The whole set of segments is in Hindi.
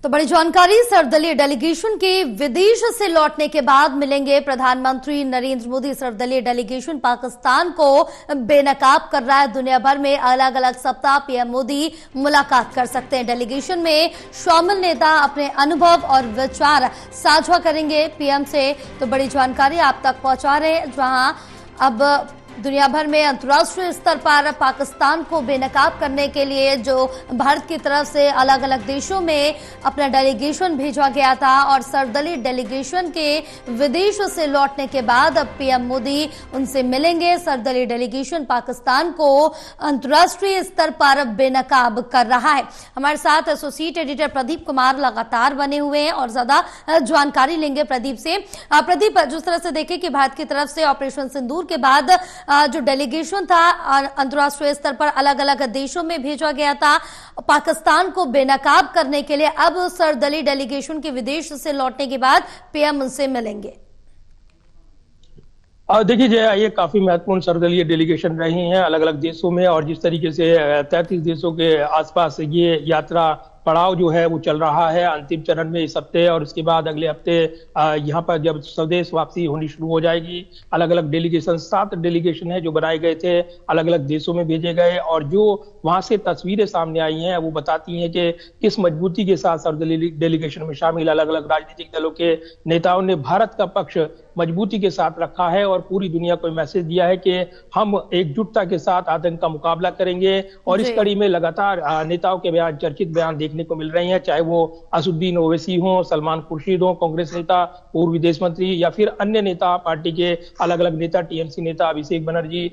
तो बड़ी जानकारी, सर्वदलीय डेलीगेशन के विदेश से लौटने के बाद मिलेंगे प्रधानमंत्री नरेंद्र मोदी। सर्वदलीय डेलीगेशन पाकिस्तान को बेनकाब कर रहा है। दुनिया भर में अलग अलग सप्ताह पीएम मोदी मुलाकात कर सकते हैं। डेलीगेशन में शामिल नेता अपने अनुभव और विचार साझा करेंगे पीएम से। तो बड़ी जानकारी आप तक पहुंचा रहे हैं, जहां अब दुनिया भर में अंतर्राष्ट्रीय स्तर पर पाकिस्तान को बेनकाब करने के लिए जो भारत की तरफ से अलग अलग देशों में अपना डेलीगेशन भेजा गया था, और सर्वदलीय डेलीगेशन के विदेशों से लौटने के बाद अब पीएम मोदी उनसे मिलेंगे। सर्वदलीय डेलीगेशन पाकिस्तान को अंतर्राष्ट्रीय स्तर पर बेनकाब कर रहा है। हमारे साथ एसोसिएट एडिटर प्रदीप कुमार लगातार बने हुए हैं और ज्यादा जानकारी लेंगे प्रदीप से। प्रदीप, जिस तरह से देखें कि भारत की तरफ से ऑपरेशन सिंदूर के बाद जो डेलीगेशन था अंतर्राष्ट्रीय स्तर पर अलग अलग देशों में भेजा गया था पाकिस्तान को बेनकाब करने के लिए, अब सर्वदलीय डेलीगेशन के विदेश से लौटने के बाद पीएम उनसे मिलेंगे। देखिए जया, ये काफी महत्वपूर्ण सर्वदलीय डेलीगेशन रही हैं अलग अलग देशों में, और जिस तरीके से 33 देशों के आसपास ये यात्रा पड़ाव जो है वो चल रहा है अंतिम चरण में इस हफ्ते, और उसके बाद अगले हफ्ते यहाँ पर जब स्वदेश वापसी होनी शुरू हो जाएगी। अलग अलग डेलीगेशन, 7 डेलीगेशन है जो बनाए गए थे, अलग अलग देशों में भेजे गए, और जो वहां से तस्वीरें सामने आई हैं वो बताती हैं कि किस मजबूती के साथ सर्वदलीय डेलीगेशन में शामिल अलग अलग राजनीतिक दलों के नेताओं ने भारत का पक्ष मजबूती के साथ रखा है और पूरी दुनिया को मैसेज दिया है कि हम एकजुटता के साथ आतंक का मुकाबला करेंगे। और इस कड़ी में लगातार नेताओं के बयान, चर्चित बयान देखने को मिल रहे हैं, चाहे वो असदुद्दीन ओवैसी हो, सलमान खुर्शीद हो, कांग्रेस नेता, पूर्व विदेश मंत्री, या फिर अन्य नेता, पार्टी के अलग अलग नेता, टीएमसी नेता अभिषेक बनर्जी,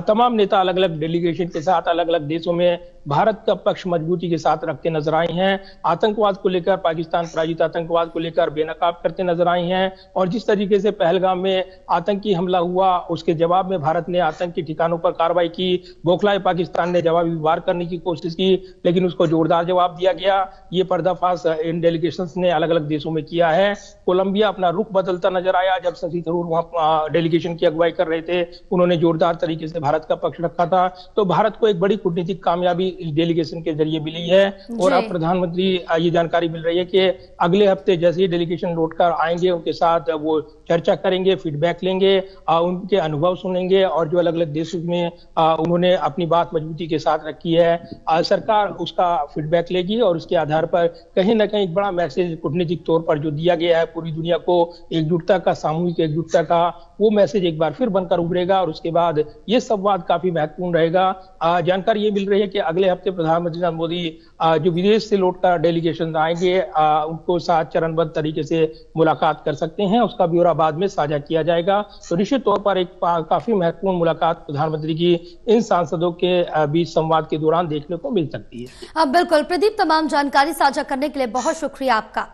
तमाम नेता अलग अलग डेलीगेशन के साथ अलग अलग देशों में भारत का पक्ष मजबूती के साथ रखते नजर आए हैं। आतंकवाद को लेकर, पाकिस्तान प्रायोजित आतंकवाद को लेकर बेनकाब करते नजर आए हैं। और जिस तरीके से पहलगाम में आतंकी हमला हुआ, उसके जवाब में भारत ने आतंकी ठिकानों पर कार्रवाई की। बौखलाए पाकिस्तान ने जवाबी वार करने की कोशिश की, लेकिन उसको जोरदार जवाब दिया गया। ये पर्दाफाश इन डेलीगेशंस ने अलग अलग देशों में किया है। कोलंबिया अपना रुख बदलता नजर आया, जब शशि थरूर वहां डेलीगेशन की अगुवाई कर रहे थे, उन्होंने जोरदार तरीके से भारत का पक्ष रखा था। तो भारत को एक बड़ी कूटनीतिक कामयाबी इस डेलीगेशन के जरिए मिली है। और अब प्रधानमंत्री ये जानकारी मिल रही है कि अगले हफ्ते जैसे ही डेलीगेशन लौटकर आएंगे, उनके साथ वो चर्चा करेंगे, फीडबैक लेंगे, उनके अनुभव सुनेंगे, और जो अलग अलग देशों में उन्होंने अपनी बात मजबूती के साथ रखी है, सरकार उसका फीडबैक लेगी, और उसके आधार पर कहीं ना कहीं एक बड़ा मैसेज कूटनीतिक तौर पर जो दिया गया है पूरी दुनिया को एकजुटता का, सामूहिक एकजुटता का, वो मैसेज एक बार फिर बनकर उभरेगा। और उसके बाद ये संवाद काफी महत्वपूर्ण रहेगा। जानकारी ये मिल रही है कि अगले हफ्ते प्रधानमंत्री नरेंद्र मोदी जो विदेश से लौटकर डेलीगेशन आएंगे, उनको साथ चरणबद्ध तरीके से मुलाकात कर सकते हैं। उसका ब्यौरा बाद में साझा किया जाएगा। तो निश्चित तौर पर एक काफी महत्वपूर्ण मुलाकात प्रधानमंत्री की इन सांसदों के बीच संवाद के दौरान देखने को मिल सकती है। बिल्कुल प्रदीप, तमाम जानकारी साझा करने के लिए बहुत शुक्रिया आपका।